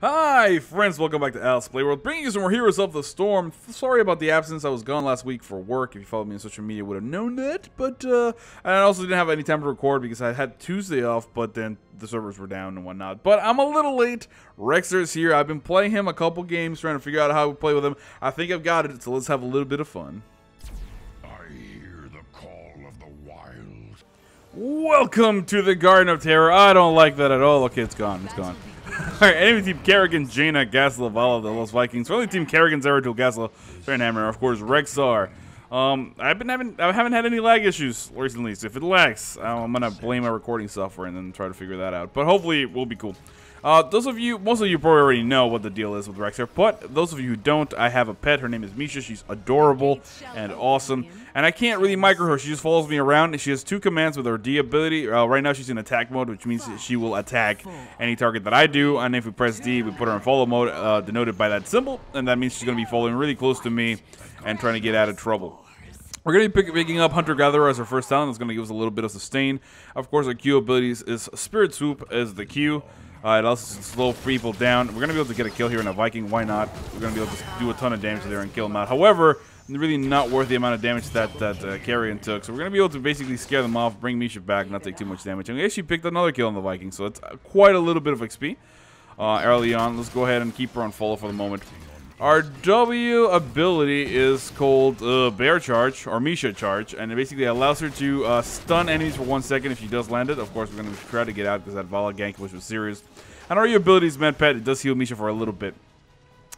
Hi friends, welcome back to Playworld, bringing you some more Heroes of the Storm. Sorry about the absence, I was gone last week for work. If you followed me on social media, would have known that. But I also didn't have any time to record because I had Tuesday off, but then the servers were down and whatnot. But I'm a little late. Rexxar is here. I've been playing him a couple games, trying to figure out how to play with him. I think I've got it, so let's have a little bit of fun. I hear the call of the wild. Welcome to the Garden of Terror. I don't like that at all. Okay, it's gone. It's gone. Alright, enemy team Kerrigan, Jaina, Gasla, Vala, the Lost Vikings. Friendly team Kerrigan, Zeratul, Gasla, Hammer, of course, Rexxar. I haven't had any lag issues recently, so if it lags, I'm gonna blame my recording software and then try to figure that out. But hopefully it will be cool. Most of you probably already know what the deal is with Rexxar, but those of you who don't, I have a pet. Her name is Misha. She's adorable and awesome, and I can't really micro her. She just follows me around. She has two commands with her D ability. Right now she's in attack mode, which means she will attack any target that I do, and if we press D, we put her in follow mode, denoted by that symbol, and that means she's going to be following really close to me and trying to get out of trouble. We're going to be picking up Hunter-Gatherer as our first talent. It's going to give us a little bit of sustain. Of course, our Q abilities is Spirit Swoop as the Q. It also slow people down. We're going to be able to get a kill here in a Viking. Why not? We're going to be able to do a ton of damage there and kill them out. However, really not worth the amount of damage that Carrion took. So we're going to be able to basically scare them off, bring Misha back, not take too much damage. And we actually picked another kill on the Viking, so it's quite a little bit of XP early on. Let's go ahead and keep her on follow for the moment. Our W ability is called Bear Charge, or Misha Charge, and it basically allows her to stun enemies for 1 second if she does land it. Of course, we're going to try to get out because that Vala gank was serious. And our ability is Med Pet. It does heal Misha for a little bit.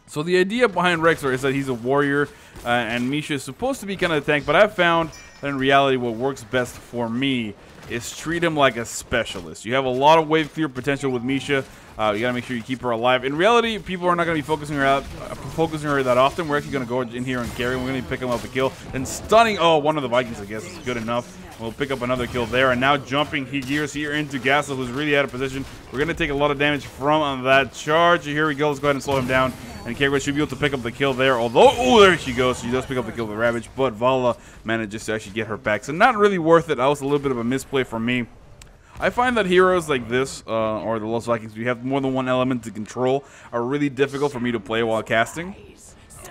So the idea behind Rexxar is that he's a warrior, and Misha is supposed to be kind of a tank, but I've found that in reality what works best for me is treat him like a specialist. You have a lot of wave clear potential with Misha. You gotta make sure you keep her alive. In reality, people are not gonna be focusing her that often. We're actually gonna go in here and carry. We're gonna be picking up a kill and stunning. Oh, one of the Vikings, I guess, is good enough. We'll pick up another kill there, and now jumping gears here into Gasol, who's really out of position. We're gonna take a lot of damage from that charge. Here we go. Let's go ahead and slow him down. And Kerrigan should be able to pick up the kill there. Although, oh, there she goes. She does pick up the kill with Ravage, but Vala manages to actually get her back. So not really worth it. That was a little bit of a misplay for me. I find that heroes like this, or the Lost Vikings, we have more than one element to control, are really difficult for me to play while casting.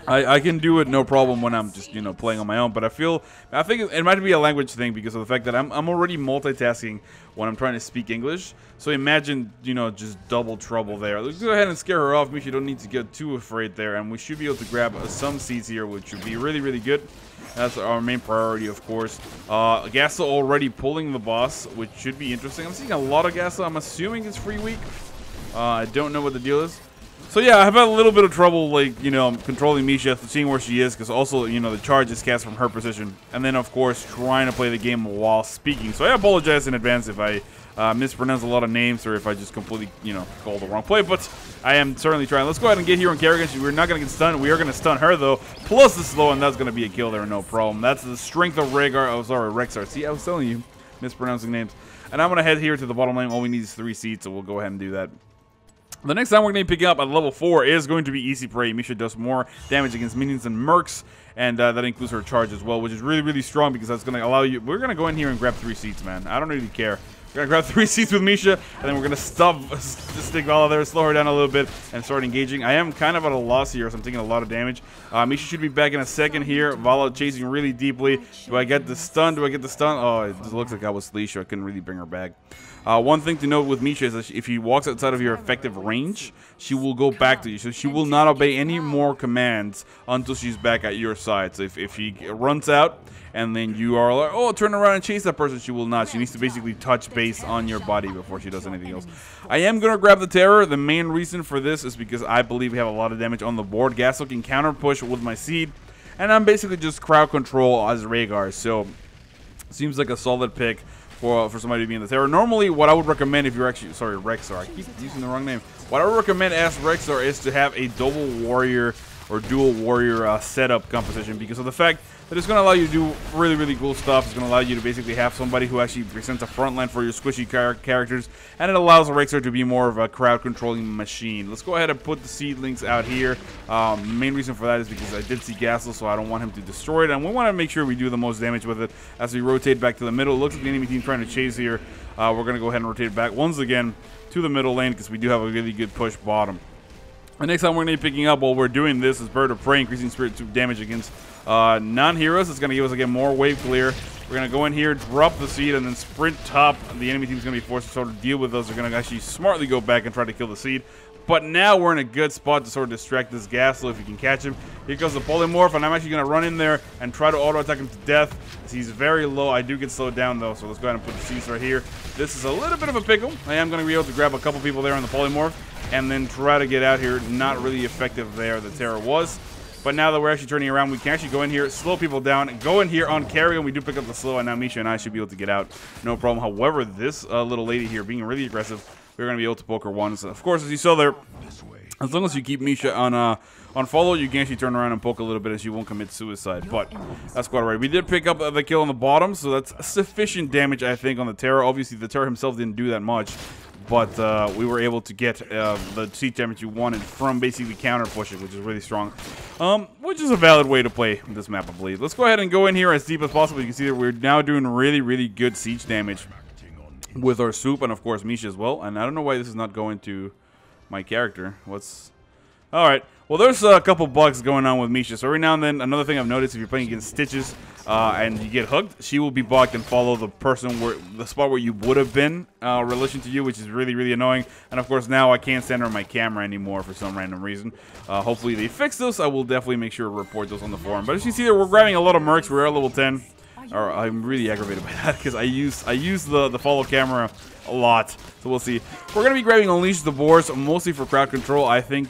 I can do it no problem when I'm just, playing on my own, but I think it might be a language thing because of the fact that I'm already multitasking when I'm trying to speak English. So imagine, just double trouble there. Let's go ahead and scare her off. You don't need to get too afraid there, and we should be able to grab some seeds here, which would be really, really good. That's our main priority, of course. Gasol already pulling the boss, which should be interesting. I'm seeing a lot of Gasol. I'm assuming it's free week. I don't know what the deal is. So yeah, I've had a little bit of trouble, controlling Misha, seeing where she is, because also, the charge is cast from her position. And then, of course, trying to play the game while speaking. So I apologize in advance if I mispronounce a lot of names or if I just completely, call the wrong play. But I am certainly trying. Let's go ahead and get here on Kerrigan. We're not going to get stunned. We are going to stun her, though, plus the slow, and that's going to be a kill there, no problem. That's the strength of Rexxar. See, I was telling you, mispronouncing names. And I'm going to head here to the bottom lane. All we need is 3 seats, so we'll go ahead and do that. The next time we're going to be picking up at level 4 is going to be Easy Prey. Misha does more damage against minions and mercs, and that includes her charge as well, which is really, really strong because that's going to allow you... We're going to go in here and grab 3 seats, man. I don't really care. We're going to grab 3 seats with Misha, and then we're going to stick Vala there, slow her down a little bit, and start engaging. I am kind of at a loss here, so I'm taking a lot of damage. Misha should be back in a second here. Vala chasing really deeply. Do I get the stun? Oh, it just looks like I was leash, so I couldn't really bring her back. One thing to note with Misha is that if she walks outside of your effective range, she will go back to you. So she will not obey any more commands until she's back at your side. So if she runs out and then you are like, oh, turn around and chase that person, she will not. She needs to basically touch base on your body before she does anything else. I am going to grab the Terror. The main reason for this is because I believe we have a lot of damage on the board. Gasol can counter push with my seed, and I'm basically just crowd control as Rhaegar. So seems like a solid pick for somebody to be in the Terror. Normally, what I would recommend if you're actually... Sorry, Rexxar. I keep using the wrong name. What I would recommend as Rexxar is to have a double warrior or dual warrior setup composition because of the fact that it's going to allow you to do really, really cool stuff. It's going to allow you to basically have somebody who actually presents a front line for your squishy characters, and it allows Rexxar to be more of a crowd controlling machine. Let's go ahead and put the seedlings out here. Main reason for that is because I did see Gasol, so I don't want him to destroy it, and we want to make sure we do the most damage with it as we rotate back to the middle. It looks like the enemy team trying to chase here. We're going to go ahead and rotate back once again to the middle lane because we do have a really good push bottom. The next time we're going to be picking up while we're doing this is Bird of Prey, increasing spirit 2 damage against non-heroes. It's going to give us, again, more wave clear. We're going to go in here, drop the seed, and then sprint top. The enemy team's going to be forced to sort of deal with us. They're going to actually smartly go back and try to kill the seed. But now we're in a good spot to sort of distract this Gaslo if you can catch him. Here comes the Polymorph, and I'm actually going to run in there and try to auto-attack him to death. He's very low. I do get slowed down, though, so let's go ahead and put the seeds right here. This is a little bit of a pickle. I am going to be able to grab a couple people there on the Polymorph and then try to get out here. Not really effective there, the Terror was. But now that we're actually turning around, we can actually go in here, slow people down, and go in here on Carrigan. We do pick up the slow, and now Misha and I should be able to get out. No problem. However, this little lady here being really aggressive, we're going to be able to poke her once. Of course, as you saw there, as long as you keep Misha on follow, you can actually turn around and poke a little bit and she won't commit suicide. But that's quite alright. We did pick up the kill on the bottom, so that's sufficient damage, I think, on the Terror. Obviously, the Terror himself didn't do that much. But we were able to get the seat damage you wanted from basically counter pushing, which is really strong. Which is a valid way to play this map, I believe. Let's go ahead and go in here as deep as possible. You can see that we're now doing really, really good siege damage with our soup and, of course, Misha as well. And I don't know why this is not going to my character. What's... Alright. Well, there's a couple bugs going on with Misha. So every now and then, another thing I've noticed, if you're playing against Stitches and you get hooked, she will be blocked and follow the person where the spot where you would have been relation to you, which is really, really annoying. And of course, now I can't stand her on my camera anymore for some random reason. Hopefully they fix this. I will definitely make sure to report those on the forum. But as you see there, we're grabbing a lot of mercs. We're at level 10. I'm really aggravated by that because I use the follow camera a lot. So we'll see. We're going to be grabbing Unleash the Boars mostly for crowd control. I think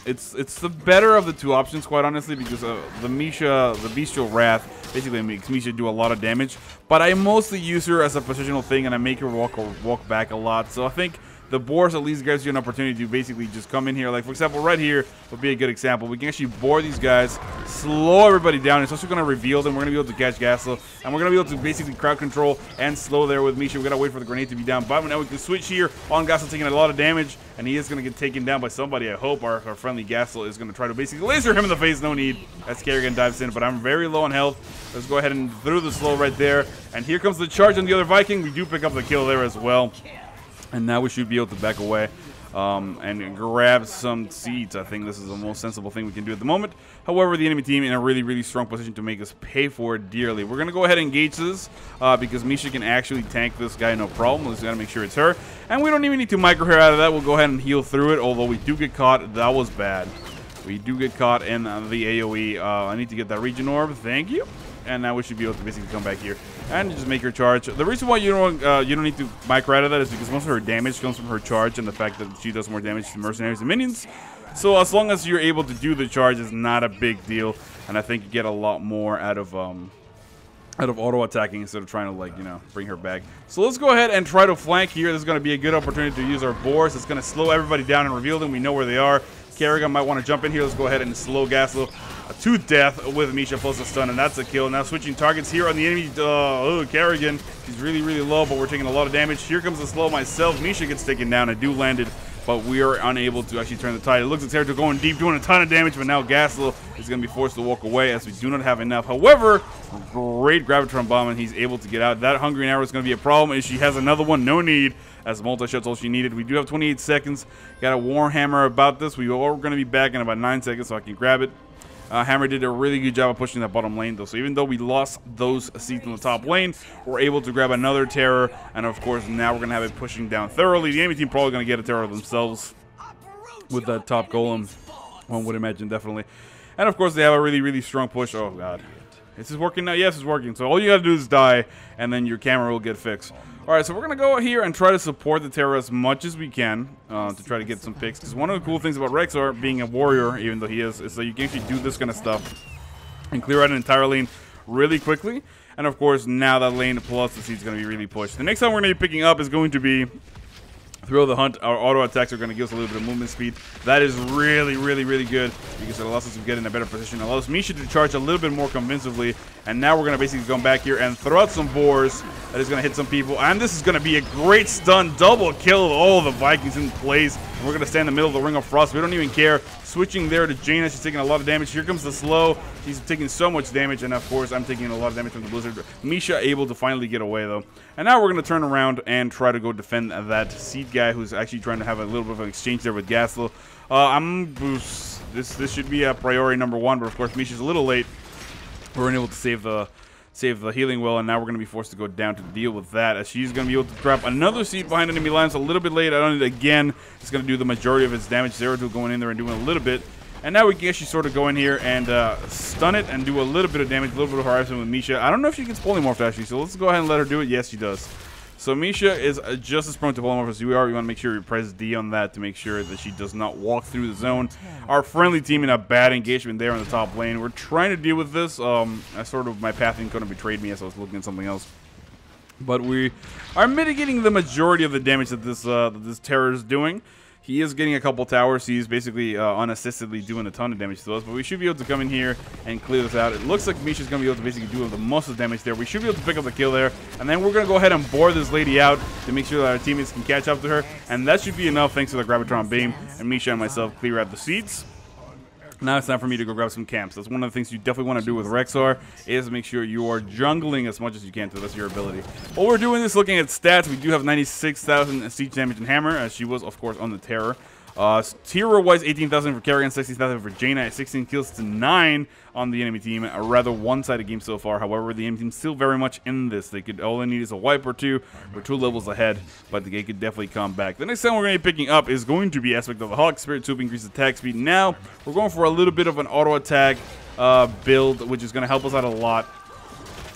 it's the better of the two options, quite honestly, because the Misha, the Bestial Wrath, basically makes Misha do a lot of damage. But I mostly use her as a positional thing, and I make her walk back a lot. So I think the Boars at least gives you an opportunity to basically just come in here. Like, for example, right here would be a good example. We can actually bore these guys, slow everybody down. It's also going to reveal them. We're going to be able to catch Gaslo, and we're going to be able to basically crowd control and slow there with Misha. We got to wait for the grenade to be down. But now we can switch here on Gaslo, taking a lot of damage, and he is going to get taken down by somebody. I hope our friendly Gaslo is going to try to basically laser him in the face. No need as Kerrigan dives in, but I'm very low on health. Let's go ahead and throw the slow right there. And here comes the charge on the other Viking. We do pick up the kill there as well. And now we should be able to back away and grab some seeds. I think this is the most sensible thing we can do at the moment. However, the enemy team in a really, really strong position to make us pay for it dearly. We're going to go ahead and engage this because Misha can actually tank this guy no problem. We just got to make sure it's her. And we don't even need to micro her out of that. We'll go ahead and heal through it, although we do get caught. That was bad. We do get caught in the AoE. I need to get that region orb. Thank you. And now we should be able to basically come back here and just make her charge. The reason why you don't need to micro out of that is because most of her damage comes from her charge and the fact that she does more damage to mercenaries and minions. So as long as you're able to do the charge, it's not a big deal, and I think you get a lot more out of auto attacking instead of trying to, like, you know, bring her back. So let's go ahead and try to flank here. This is going to be a good opportunity to use our boars. It's going to slow everybody down and reveal them. We know where they are. Kerrigan might want to jump in here. Let's go ahead and slow Gaslo to death with Misha plus a stun, and that's a kill. Now switching targets here on the enemy. Kerrigan. He's really, really low, but we're taking a lot of damage. Here comes the slow myself. Misha gets taken down. I do landed, but we are unable to actually turn the tide. It looks like Territor going deep, doing a ton of damage, but now Gaslo is going to be forced to walk away as we do not have enough. However, great Gravitron Bomb, and he's able to get out. That Hungry Arrow is going to be a problem, and she has another one. No need, as multi-shot's all she needed. We do have 28 seconds. Got a Warhammer about this. We are going to be back in about 9 seconds, so I can grab it. Hammer did a really good job of pushing that bottom lane, though. So even though we lost those seats in the top lane, we're able to grab another Terror. And, of course, now we're going to have it pushing down thoroughly. The enemy team probably going to get a Terror themselves with that top golem, one would imagine, definitely. And, of course, they have a really, really strong push. Oh, God. Is this working now? Yes, it's working. So all you got to do is die, and then your camera will get fixed. All right, so we're going to go here and try to support the Terror as much as we can to try to get some picks. Because one of the cool things about Rexxar being a warrior, even though he is that you can actually do this kind of stuff and clear out an entire lane really quickly. And, of course, now that lane plus the seed's going to be really pushed. The next time we're going to be picking up is going to be Throw the Hunt. Our auto attacks are going to give us a little bit of movement speed. That is really, really, really good because it allows us to get in a better position. It allows Misha to charge a little bit more convincingly. And now we're going to basically come back here and throw out some boars. That is going to hit some people. And this is going to be a great stun. Double kill all the Vikings in place. And we're going to stand in the middle of the Ring of Frost. We don't even care. Switching there to Jaina. She's taking a lot of damage. Here comes the slow. She's taking so much damage. And, of course, I'm taking a lot of damage from the Blizzard. Misha able to finally get away, though. And now we're going to turn around and try to go defend that seed guy who's actually trying to have a little bit of an exchange there with Gaslo. This should be a priority number 1, but of course Misha's a little late. We weren't able to save the healing well, and now we're going to be forced to go down to deal with that, as she's going to be able to drop another seed behind enemy lines a little bit late. I don't need it again. It's going to do the majority of its damage. Zeratul going in there and doing a little bit. And now we can actually sort of go in here and stun it and do a little bit of damage, a little bit of harassment with Misha. I don't know if she gets polymorphed actually, so let's go ahead and let her do it. Yes, she does. So Misha is just as prone to polymorph as you are. You want to make sure you press D on that to make sure that she does not walk through the zone. Our friendly team in a bad engagement there on the top lane. We're trying to deal with this. My pathing kind of betrayed me as I was looking at something else. But we are mitigating the majority of the damage that this terror is doing. He is getting a couple towers. He's basically unassistedly doing a ton of damage to us. But we should be able to come in here and clear this out. It looks like Misha's going to be able to basically do the most of the damage there. We should be able to pick up the kill there. And then we're going to go ahead and bore this lady out to make sure that our teammates can catch up to her. And that should be enough thanks to the Gravitron Beam. And Misha and myself clear out the seeds. Now it's time for me to go grab some camps. That's one of the things you definitely want to do with Rexxar, is make sure you are jungling as much as you can to the best of your ability. While we're doing this, looking at stats, we do have 96,000 siege damage and hammer, as she was, of course, on the Terror. Tier-wise, 18,000 for Kerrigan, 16,000 for Jaina, 16 kills to 9 on the enemy team. A rather one-sided game so far. However, the enemy team still very much in this. All they need is a wipe or two. We're 2 levels ahead, but they could definitely come back. The next time we're going to be picking up is going to be Aspect of the Hawk. Spirit Soup increases attack speed. Now, we're going for a little bit of an auto-attack build, which is going to help us out a lot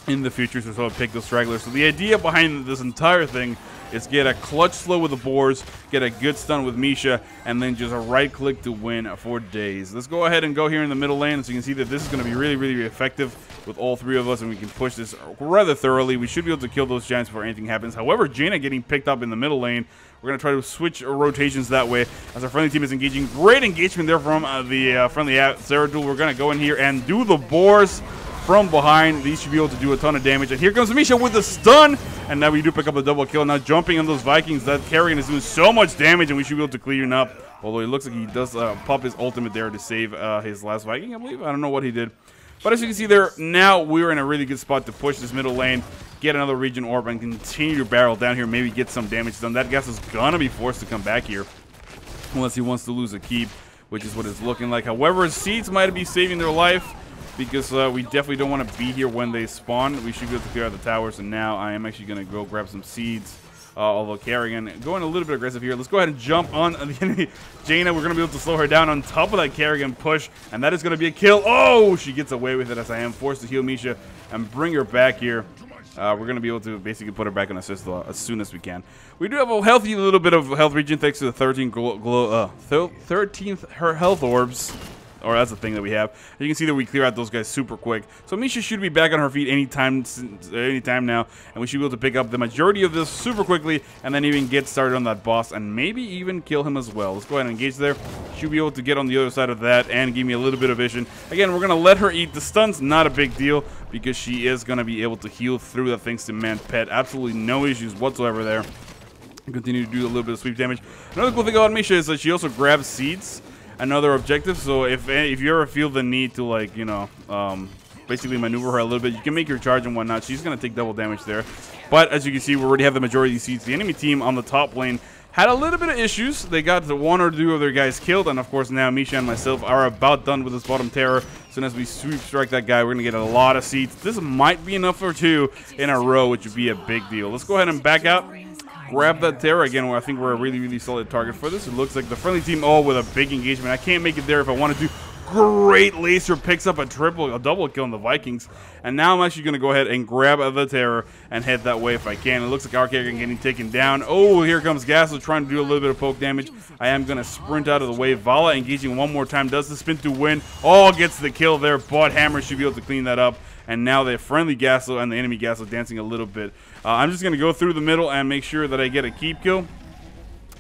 in the future to sort of pick those stragglers. So the idea behind this entire thing is get a clutch slow with the boars, get a good stun with Misha, and then just a right click to win for days. Let's go ahead and go here in the middle lane, so you can see that this is going to be really, really effective with all 3 of us, and we can push this rather thoroughly. We should be able to kill those giants before anything happens. However, Jaina getting picked up in the middle lane. We're going to try to switch rotations that way, as our friendly team is engaging. Great engagement there from the friendly Zeratul. We're going to go in here and do the boars from behind. These should be able to do a ton of damage. And here comes Misha with the stun. And now we do pick up a double kill. Now jumping on those Vikings. That Kerrigan is doing so much damage, and we should be able to clear him up. Although it looks like he does pop his ultimate there to save his last Viking, I believe. I don't know what he did. But as you can see there, now we're in a really good spot to push this middle lane, get another region orb, and continue to barrel down here. Maybe get some damage done. That guy is going to be forced to come back here, unless he wants to lose a keep, which is what it's looking like. However, seeds might be saving their life, because we definitely don't want to be here when they spawn. We should be able to clear out the towers, and now I am actually going to go grab some seeds. Although Kerrigan going a little bit aggressive here. Let's go ahead and jump on the enemy Jaina. We're going to be able to slow her down on top of that Kerrigan push, and that is going to be a kill. Oh, she gets away with it, as I am forced to heal Misha and bring her back here. We're going to be able to basically put her back on assist as soon as we can. We do have a healthy little bit of health regen thanks to the 13th her health orbs. Or that's the thing that we have. You can see that we clear out those guys super quick. So Misha should be back on her feet anytime now, and we should be able to pick up the majority of this super quickly, and then even get started on that boss, and maybe even kill him as well. Let's go ahead and engage there. Should be able to get on the other side of that and give me a little bit of vision. Again, we're going to let her eat the stuns. Not a big deal, because she is going to be able to heal through that thanks to Man Pet. Absolutely no issues whatsoever there. Continue to do a little bit of sweep damage. Another cool thing about Misha is that she also grabs seeds. Another objective, so if you ever feel the need to, like, you know, basically maneuver her a little bit, you can make your charge and whatnot. She's going to take double damage there. But as you can see, we already have the majority of these seeds. The enemy team on the top lane had a little bit of issues. They got the 1 or 2 of their guys killed, and of course now Misha and myself are about done with this bottom terror. As soon as we sweep strike that guy, we're going to get a lot of seeds. This might be enough for 2 in a row, which would be a big deal. Let's go ahead and back out. Grab that terror again, where I think we're a really, really solid target for this. It looks like the friendly team all with a big engagement. I can't make it there if I wanted to. Great laser picks up a double kill on the Vikings. And now I'm actually going to go ahead and grab the terror and head that way if I can. It looks like our character getting taken down. Oh, here comes Gasol trying to do a little bit of poke damage. I am going to sprint out of the way. Vala engaging one more time. Does the spin to win. Oh, gets the kill there. But Hammer should be able to clean that up. And now the friendly Gasol and the enemy Gasol dancing a little bit. I'm just going to go through the middle and make sure that I get a keep kill.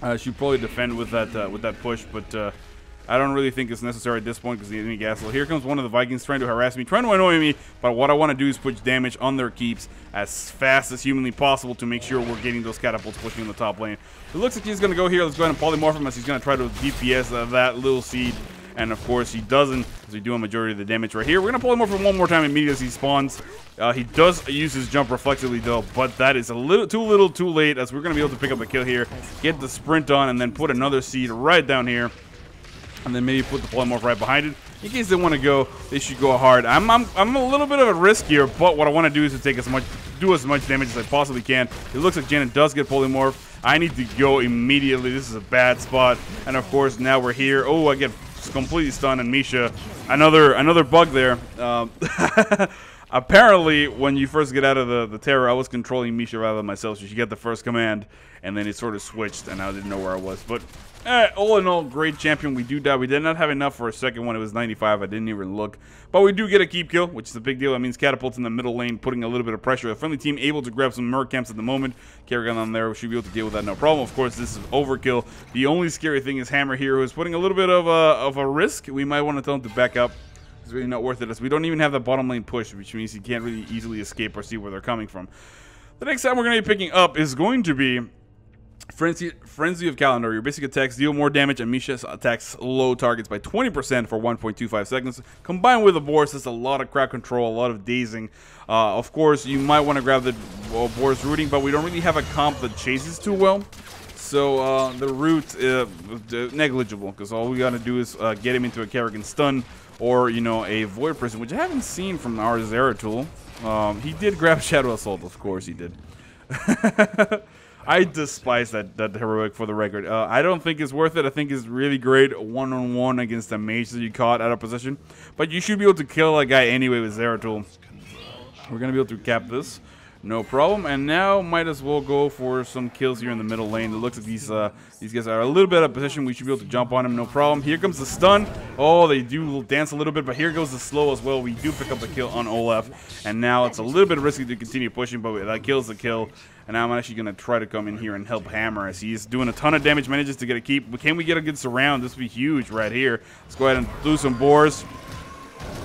I should probably defend with that push, but I don't really think it's necessary at this point because the enemy Gasol. Here comes one of the Vikings trying to harass me, trying to annoy me, but what I want to do is push damage on their keeps as fast as humanly possible to make sure we're getting those catapults pushing in the top lane. It looks like he's going to go here. Let's go ahead and polymorph him as he's going to try to DPS that little seed. And of course he doesn't, as we do a majority of the damage right here. We're going to polymorph him one more time immediately as he spawns. He does use his jump reflexively though, but that is a little too late, as we're going to be able to pick up a kill here, get the sprint on, and then put another seed right down here. And then maybe put the polymorph right behind it. In case they want to go, they should go hard. I'm a little bit of a risk here, but what I want to do is to take do as much damage as I possibly can. It looks like Janet does get polymorph. I need to go immediately. This is a bad spot. And of course, now we're here. Oh, I get completely stunned, and Misha, another bug there. Apparently, when you first get out of the terror, I was controlling Misha rather than myself, so she got the first command, and then it sort of switched, and I didn't know where I was. But all in all, great champion. We do die. We did not have enough for a second one. It was 95. I didn't even look. But we do get a keep kill, which is a big deal. That means catapults in the middle lane, putting a little bit of pressure. The friendly team able to grab some merc camps at the moment. Kerrigan on there. We should be able to deal with that no problem. Of course, this is overkill. The only scary thing is Hammer here, who is putting a little bit of a risk. We might want to tell him to back up. It's really not worth it, as we don't even have the bottom lane push, which means he can't really easily escape or see where they're coming from. The next time we're going to be picking up is going to be Frenzy of Calendar. Your basic attacks deal more damage, and Misha attacks low targets by 20% for 1.25 seconds. Combined with the Boris, that's a lot of crowd control, a lot of dazing. Of course, you might want to grab the Boris rooting, but we don't really have a comp that chases too well. So the root negligible, because all we got to do is get him into a Kerrigan stun, or, you know, a Void Prison, which I haven't seen from our Zeratul. He did grab Shadow Assault, of course he did. I despise that heroic, for the record. I don't think it's worth it. I think it's really great one-on-one against a mage that you caught out of position. But you should be able to kill a guy anyway with Zeratul. We're going to be able to cap this. No problem. And now might as well go for some kills here in the middle lane. It looks like these guys are a little bit out of position. We should be able to jump on him. No problem. Here comes the stun. Oh, they do dance a little bit, but here goes the slow as well. We do pick up the kill on Olaf. And now it's a little bit risky to continue pushing, but that kills the kill. And now I'm actually going to try to come in here and help Hammer, as he's doing a ton of damage, manages to get a keep. But can we get a good surround? This would be huge right here. Let's go ahead and do some boars.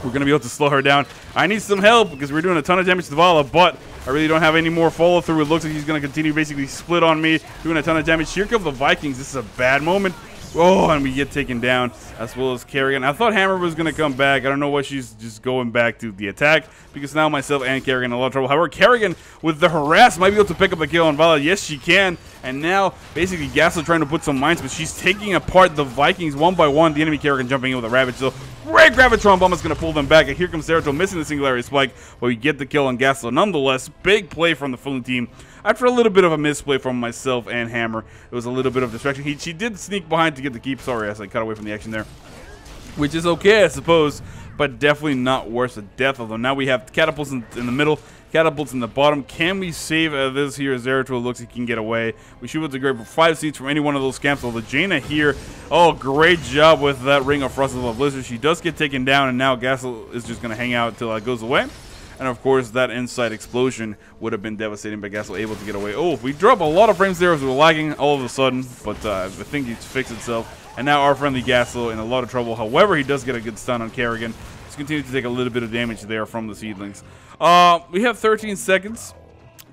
We're going to be able to slow her down. I need some help because we're doing a ton of damage to Vala, but I really don't have any more follow through. It looks like he's going to continue basically split on me, doing a ton of damage. Here come the Vikings. This is a bad moment. Oh, and we get taken down, as well as Kerrigan. I thought Hammer was going to come back. I don't know why she's just going back to the attack, because now myself and Kerrigan are in a lot of trouble. However, Kerrigan, with the harass, might be able to pick up the kill on Vala. Yes, she can. And now, basically, Gasol trying to put some mines, but she's taking apart the Vikings one by one. The enemy Kerrigan jumping in with a Ravage. So, great Gravitron Bomb is going to pull them back. And here comes Zeratul missing the Singularity Spike, but we get the kill on Gasol. Nonetheless, big play from the full team. After a little bit of a misplay from myself and Hammer, it was a little bit of distraction. She did sneak behind to get the keep. Sorry, as I cut away from the action there. Which is okay, I suppose, but definitely not worth the death. Although now we have catapults in the middle, catapults in the bottom. Can we save this here? Zeratul looks like he can get away. We should be able to grab 5 seats from any one of those camps. Although Jaina here, oh, great job with that Ring of Frost of Blizzard. She does get taken down, and now Gasol is just going to hang out until it goes away. And of course, that inside explosion would have been devastating, but Gasol able to get away. Oh, we drop a lot of frames there as we were lagging all of a sudden, but I think it's fixed itself. And now our friendly Gasol in a lot of trouble. However, he does get a good stun on Kerrigan. Let's continue to take a little bit of damage there from the seedlings. We have 13 seconds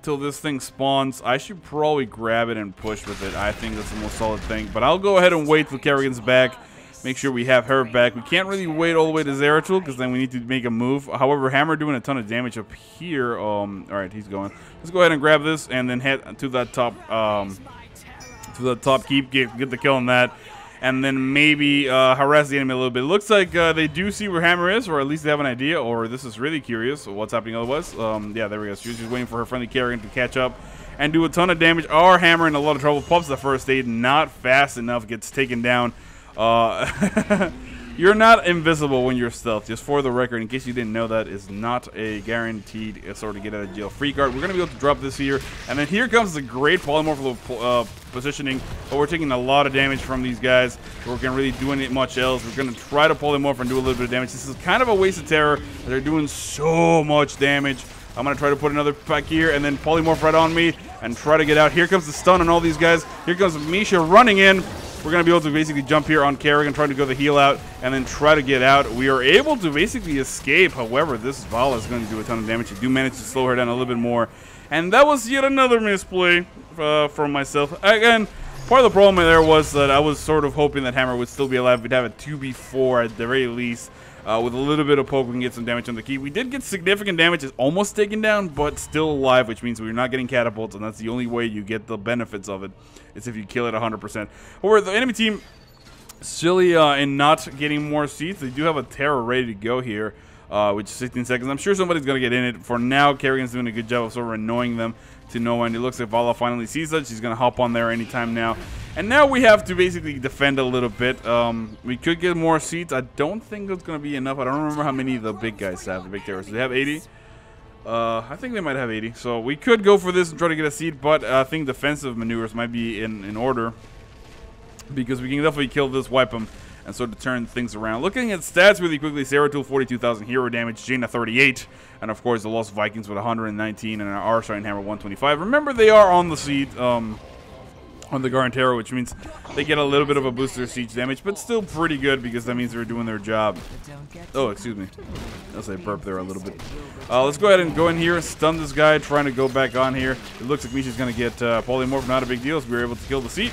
till this thing spawns. I should probably grab it and push with it. I think that's the most solid thing. But I'll go ahead and wait till Kerrigan's back. Make sure we have her back. We can't really wait all the way to Zeratul, because then we need to make a move. However, Hammer doing a ton of damage up here. All right, he's going. Let's go ahead and grab this and then head to that top keep, get the kill on that, and then maybe harass the enemy a little bit. It looks like they do see where Hammer is, or at least they have an idea, or this is really curious what's happening otherwise. Yeah, there we go. She's just waiting for her friendly Kerrigan to catch up and do a ton of damage. Our Hammer in a lot of trouble. Pops the first aid, not fast enough, gets taken down. You're not invisible when you're stealth, just for the record, in case you didn't know. That is not a guaranteed sort of get out of jail free card. We're going to be able to drop this here, and then here comes the great polymorph positioning, but we're taking a lot of damage from these guys. We're going to really do any much else. We're going to try to polymorph and do a little bit of damage. This is kind of a waste of terror. They're doing so much damage. I'm going to try to put another pack here and then polymorph right on me and try to get out. Here comes the stun on all these guys. Here comes Misha running in. We're going to be able to basically jump here on Kerrigan, trying to go the heal out, and then try to get out. We are able to basically escape. However, this Vala is going to do a ton of damage. We do manage to slow her down a little bit more. And that was yet another misplay from myself. Again, part of the problem there was that I was sort of hoping that Hammer would still be alive. We'd have a 2v4 at the very least. With a little bit of poke, we can get some damage on the key. We did get significant damage. It's almost taken down, but still alive, which means we're not getting catapults, and that's the only way you get the benefits of it, is if you kill it 100%. Or the enemy team silly in not getting more seats. They do have a terror ready to go here, which is 16 seconds. I'm sure somebody's going to get in it. For now, Kerrigan's doing a good job of sort of annoying them to no end. It looks like Vala finally sees that. She's going to hop on there anytime now. And now we have to basically defend a little bit. We could get more seats. I don't think it's going to be enough. I don't remember how many the big guys have, the big terrorists. Do they have 80? I think they might have 80. So we could go for this and try to get a seat, but I think defensive maneuvers might be in order, because we can definitely kill this, wipe him, and sort of turn things around. Looking at stats really quickly, Zeratul 42,000 hero damage, Jaina 38, and of course the Lost Vikings with 119 and our Shining Hammer 125. Remember, they are on the seat, on the Garantero, which means they get a little bit of a booster siege damage, but still pretty good because that means they're doing their job. Oh, excuse me. I'll say burp there a little bit. Let's go ahead and go in here, stun this guy, trying to go back on here. It looks like Misha's going to get polymorph, not a big deal, so we were able to kill the seat.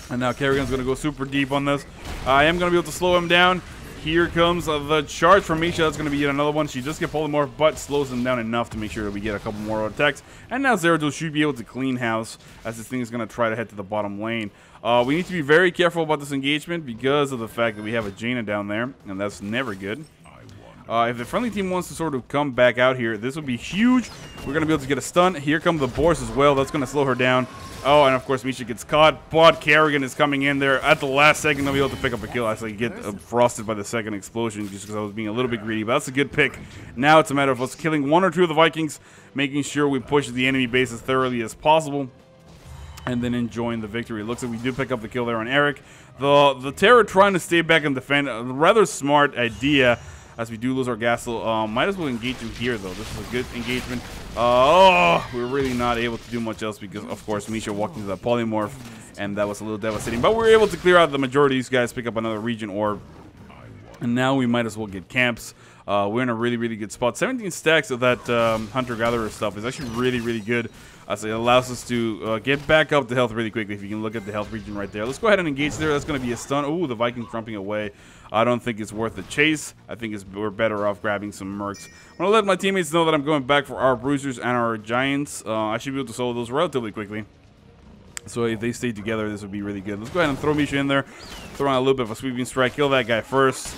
And now Kerrigan's going to go super deep on this. I am going to be able to slow him down. Here comes the charge from Misha. That's going to be yet another one. She just get polymorph, but slows him down enough to make sure that we get a couple more attacks. And now Zeratul should be able to clean house, as this thing is going to try to head to the bottom lane. We need to be very careful about this engagement because of the fact that we have a Jaina down there, and that's never good. If the friendly team wants to sort of come back out here, this would be huge. We're going to be able to get a stun. Here come the Boars as well. That's going to slow her down. Oh, and of course Misha gets caught, but Kerrigan is coming in there at the last second. They'll be able to pick up a kill. I actually get frosted by the second explosion just because I was being a little bit greedy, but that's a good pick. Now it's a matter of us killing one or two of the Vikings, making sure we push the enemy base as thoroughly as possible, and then enjoying the victory. It looks like we do pick up the kill there on Eric. The Terror trying to stay back and defend, a rather smart idea, as we do lose our Gastel. Might as well engage him here, though. This is a good engagement. Oh, we're really not able to do much else because, of course, Misha walked into that polymorph, and that was a little devastating. But we were able to clear out the majority of these guys, pick up another region orb, and now we might as well get camps. We're in a really, really good spot. 17 stacks of that Hunter-Gatherer stuff is actually really, really good. So it allows us to get back up to health really quickly. If you can look at the health region right there. Let's go ahead and engage there. That's going to be a stun. Ooh, the Vikings jumping away. I don't think it's worth the chase. I think we're better off grabbing some mercs. I'm going to let my teammates know that I'm going back for our bruisers and our giants. I should be able to solo those relatively quickly. So if they stay together, this would be really good. Let's go ahead and throw Misha in there. Throw on a little bit of a sweeping strike. Kill that guy first,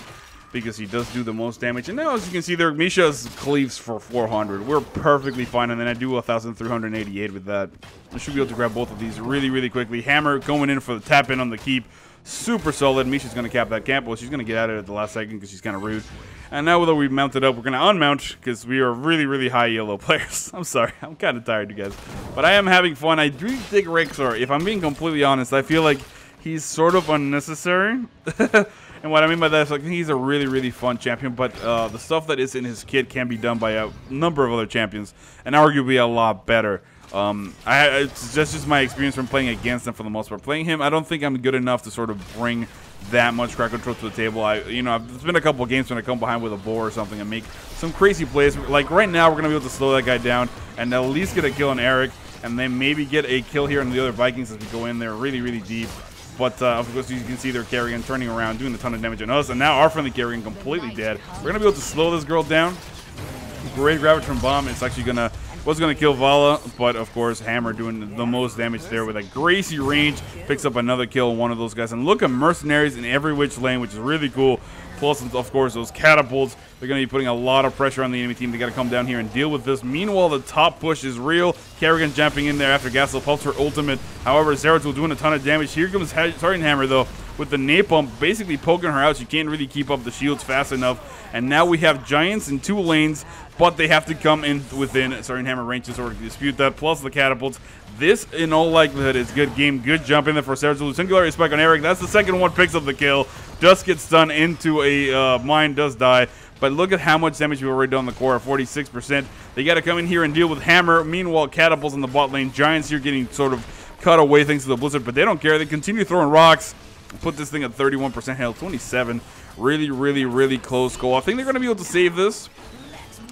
because he does do the most damage. And now, as you can see there, Misha's cleaves for 400. We're perfectly fine, and then I do 1,388 with that. I should be able to grab both of these really, really quickly. Hammer going in for the tap-in on the keep. Super solid. Misha's going to cap that camp. Well, she's going to get out of it at the last second because she's kind of rude. And now that we've mounted up, we're going to unmount because we are really, really high yellow players. I'm sorry. I'm kind of tired, you guys. But I am having fun. I do dig Rexxar. If I'm being completely honest, I feel like he's sort of unnecessary. And what I mean by that is, like, he's a really, really fun champion, but the stuff that is in his kit can be done by a number of other champions, and arguably a lot better. It's just my experience from playing against him for the most part. Playing him, I don't think I'm good enough to sort of bring that much crowd control to the table. There's been a couple of games when I come behind with a boar or something and make some crazy plays. Like right now, we're gonna be able to slow that guy down and at least get a kill on Eric, and then maybe get a kill here on the other Vikings as we go in there really, really deep. But, of course, you can see their Kerrigan turning around, doing a ton of damage on us. And now our friendly Kerrigan completely dead. We're going to be able to slow this girl down. Great Gravitron Bomb. It's actually was going to kill Vala. But, of course, Hammer doing the most damage there with a Gracie range. Picks up another kill on one of those guys. And look at Mercenaries in every which lane, which is really cool. Plus, of course, those catapults. They're going to be putting a lot of pressure on the enemy team. They got to come down here and deal with this. Meanwhile, the top push is real. Kerrigan jumping in there after Gastel pops her ultimate. However, Zeratul doing a ton of damage. Here comes Sergeant Hammer, though, with the napalm basically poking her out. She can't really keep up the shields fast enough. And now we have giants in 2 lanes, but they have to come in within Sergeant Hammer range to sort of dispute that, plus the catapults. This, in all likelihood, is good game. Good jump in there for Zeratul. Singularity Spike on Eric. That's the second one. Picks up the kill. Just gets stunned into a mine. Does die. But look at how much damage we've already done on the core, 46%. They got to come in here and deal with Hammer. Meanwhile, catapults in the bot lane. Giants here getting sort of cut away thanks to the Blizzard, but they don't care. They continue throwing rocks. Put this thing at 31% health, 27. Really, really, really close goal. I think they're going to be able to save this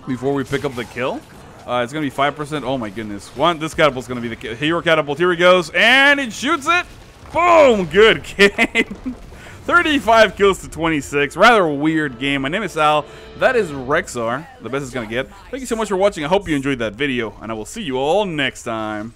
before we pick up the kill. It's going to be 5%. Oh, my goodness. This catapult's going to be the hero catapult. Here he goes, and it shoots it. Boom. Good game. 35 kills to 26. Rather weird game. My name is Al. That is Rexxar. The best it's going to get. Thank you so much for watching. I hope you enjoyed that video, and I will see you all next time.